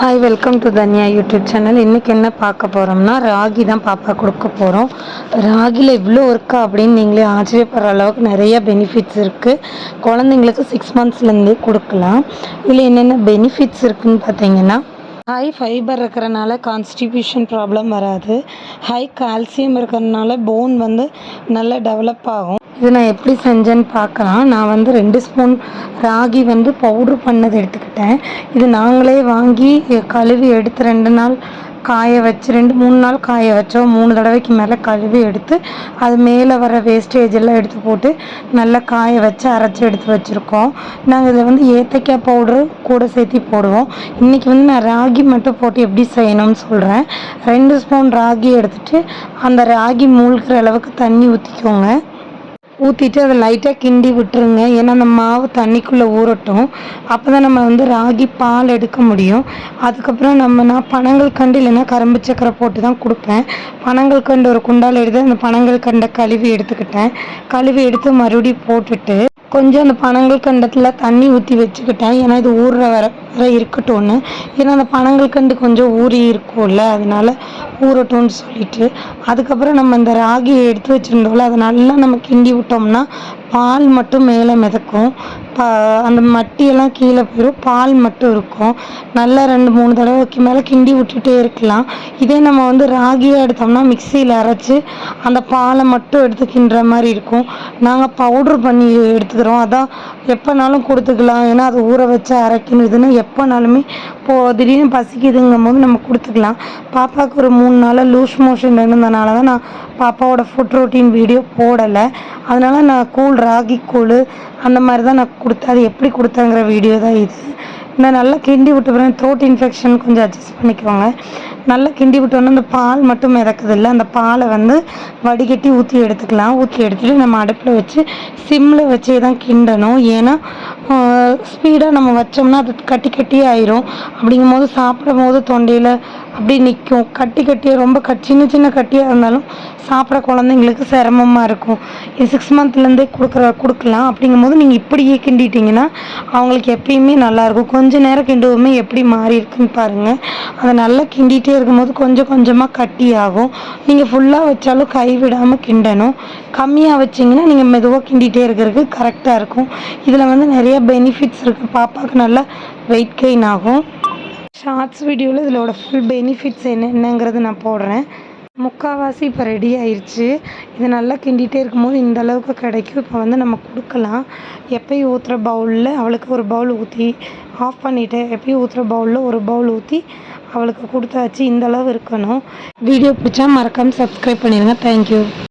Hi, welcome to Dhanya YouTube channel. இன்றைக்கி என்ன பார்க்க போகிறோம்னா, ராகி தான் பாப்பா கொடுக்க போகிறோம். ராகியில் இவ்வளோ இருக்கா அப்படின்னு நீங்களே ஆச்சரியப்படுற அளவுக்கு நிறைய பெனிஃபிட்ஸ் இருக்குது. குழந்தைங்களுக்கு 6 மந்த்ஸ்லேருந்தே கொடுக்கலாம். இதில் என்னென்ன பெனிஃபிட்ஸ் இருக்குதுன்னு பார்த்தீங்கன்னா, ஹை ஃபைபர் இருக்கிறனால கான்ஸ்டிபியூஷன் ப்ராப்ளம் வராது. ஹை கால்சியம் இருக்கிறதுனால போன் நல்லா டெவலப் ஆகும். இது நான் எப்படி செஞ்சேன்னு பார்க்கலாம். நான் 2 ஸ்பூன் ராகி பவுட்ரு பண்ணது எடுத்துக்கிட்டேன். இது நாங்களே வாங்கி கழுவி எடுத்து 2 நாள் காய வச்சு 2-3 நாள் காய வச்சோம். 3 தடவைக்கு மேலே கழுவி எடுத்து அது மேலே வர வேஸ்டேஜ் எல்லாம் எடுத்து போட்டு நல்லா காய வச்சு அரைச்சி எடுத்து வச்சுருக்கோம். நாங்கள் இதில் ஏத்தக்காய் பவுட்ரு கூட சேர்த்து போடுவோம். இன்றைக்கி நான் ராகி மட்டும் போட்டு எப்படி செய்யணும்னு சொல்கிறேன். 2 ஸ்பூன் ராகி எடுத்துகிட்டு அந்த ராகி மூழ்கிற அளவுக்கு தண்ணி ஊற்றிக்கோங்க. ஊற்றிட்டு அதை லைட்டாக கிண்டி விட்டுருங்க. ஏன்னா அந்த மாவு தண்ணிக்குள்ளே ஊறட்டும். அப்போ தான் நம்ம ராகி பால் எடுக்க முடியும். அதுக்கப்புறம் நான் பனங்கல்கண்டு இல்லைன்னா கரும்பு சக்கரை போட்டு தான் கொடுப்பேன். பனங்கல்கண்டு ஒரு குண்டால் எடுத்து அந்த பனங்கல்கண்டை கழுவி எடுத்துக்கிட்டேன். கழுவி எடுத்து மறுபடியும் போட்டுட்டு கொஞ்சம் அந்த பனங்கல்கண்டத்தில் தண்ணி ஊற்றி வச்சுக்கிட்டேன். ஏன்னா இது ஊறுற வர இருக்கட்டும்னு. ஏன்னா அந்த பனங்கல்கண்டு கொஞ்சம் ஊறி இருக்கும்ல, அதனால ஊறட்டும்னு சொல்லிட்டு அதுக்கப்புறம் நம்ம இந்த ராகியை எடுத்து வச்சுருந்தோம்ல அதை நல்லா நம்ம கிண்டி விட்டோம்னா பால் மட்டும் மேலே மிதக்கும். அந்த மட்டியெல்லாம் கீழே போயிடும், பால் மட்டும் இருக்கும். நல்லா 2-3 தடவைக்கு மேலே கிண்டி விட்டுட்டே இருக்கலாம். இதே நம்ம ராகியை எடுத்தோம்னா மிக்சியில் அரைச்சி அந்த பாலை மட்டும் எடுத்து கிண்டுற மாதிரி இருக்கும். நாங்கள் பவுட்ரு பண்ணி எடுத்துக்கிறோம். அதான் எப்போனாலும் கொடுத்துக்கலாம். ஏன்னா அது ஊற வச்சு அரைக்கணும். இதுன்னு எப்போனாலுமே திடீர்னு பசிக்குதுங்கும் போது நம்ம கொடுத்துக்கலாம். பாப்பாவுக்கு ஒரு 3 நாளாக லூஸ் மோஷன் இருந்ததுனால தான் நான் பாப்பாவோட ஃபுட் ரொட்டீன் வீடியோ போடலை. அதனால் நான் கூழ் ராகி கூழ் அந்த மாதிரி தான் நான் கொடுத்தேன். அது எப்படி கொடுத்தேங்கிற வீடியோ தான் இது. நான் நல்லா கிண்டி விட்டு போகிறேன். த்ரோட் இன்ஃபெக்ஷன் கொஞ்சம் அட்ஜஸ்ட் பண்ணிக்கோங்க. நல்லா கிண்டி விட்டோன்னா அந்த பால் மட்டும் மிதக்குது இல்லை, அந்த பாலை வடிகட்டி ஊற்றி எடுத்துக்கலாம். ஊற்றி எடுத்துகிட்டு நம்ம அடுப்பில் வச்சு சிம்மில் வச்சே தான் கிண்டணும். ஏன்னா ஸ்பீடாக நம்ம வச்சோம்னா அது கட்டி கட்டியே ஆயிரும். அப்படிங்கும் போது சாப்பிடும் போது தொண்டையில் அப்படி நிற்கும். கட்டியாக ரொம்ப சின்ன சின்ன கட்டியாக இருந்தாலும் சாப்பிட குழந்தைங்களுக்கு சிரமமாக இருக்கும். இது 6 மந்த்லேருந்தே கொடுக்கலாம். அப்படிங்கும்போது நீங்கள் இப்படியே கிண்டிட்டிங்கன்னா அவங்களுக்கு எப்பயுமே நல்லாயிருக்கும். கொஞ்சம் நேரம் கிண்டுவோமே எப்படி மாறி இருக்குன்னு பாருங்கள். அதை நல்லா கிண்டிகிட்டே இருக்கும்போது கொஞ்சம் கொஞ்சமாக கட்டி ஆகும். நீங்கள் ஃபுல்லாக வச்சாலும் கைவிடாமல் கிண்டணும். கம்மியாக வச்சிங்கன்னா நீங்கள் மெதுவாக கிண்டிகிட்டே இருக்கிறதுக்கு கரெக்டாக இருக்கும். இதில் நிறைய பெனிஃபிட்ஸ் இருக்குது. பாப்பாவுக்கு நல்லா வெயிட் கெயின் ஆகும். ஷார்ட்ஸ் வீடியோவில் இதோட ஃபுல் பெனிஃபிட்ஸ் என்னங்கிறது நான் போடுறேன். முக்கால்வாசி இப்போ ரெடி ஆயிடுச்சு. இது நல்லா கிண்டிகிட்டே இருக்கும்போது இந்த அளவுக்கு கிடைக்கும். இப்போ நம்ம கொடுக்கலாம். எப்பயும் ஊற்றுற பவுலில் அவளுக்கு ஒரு பவுல் ஊற்றி ஆஃப் பண்ணிவிட்டு எப்பயும் ஊற்றுற பவுலில் ஒரு பவுல் ஊற்றி அவளுக்கு கொடுத்தாச்சு. இந்த அளவு இருக்கணும். வீடியோ பிடிச்சா மறக்காமல் சப்ஸ்கிரைப் பண்ணிடுங்க. தேங்க்யூ.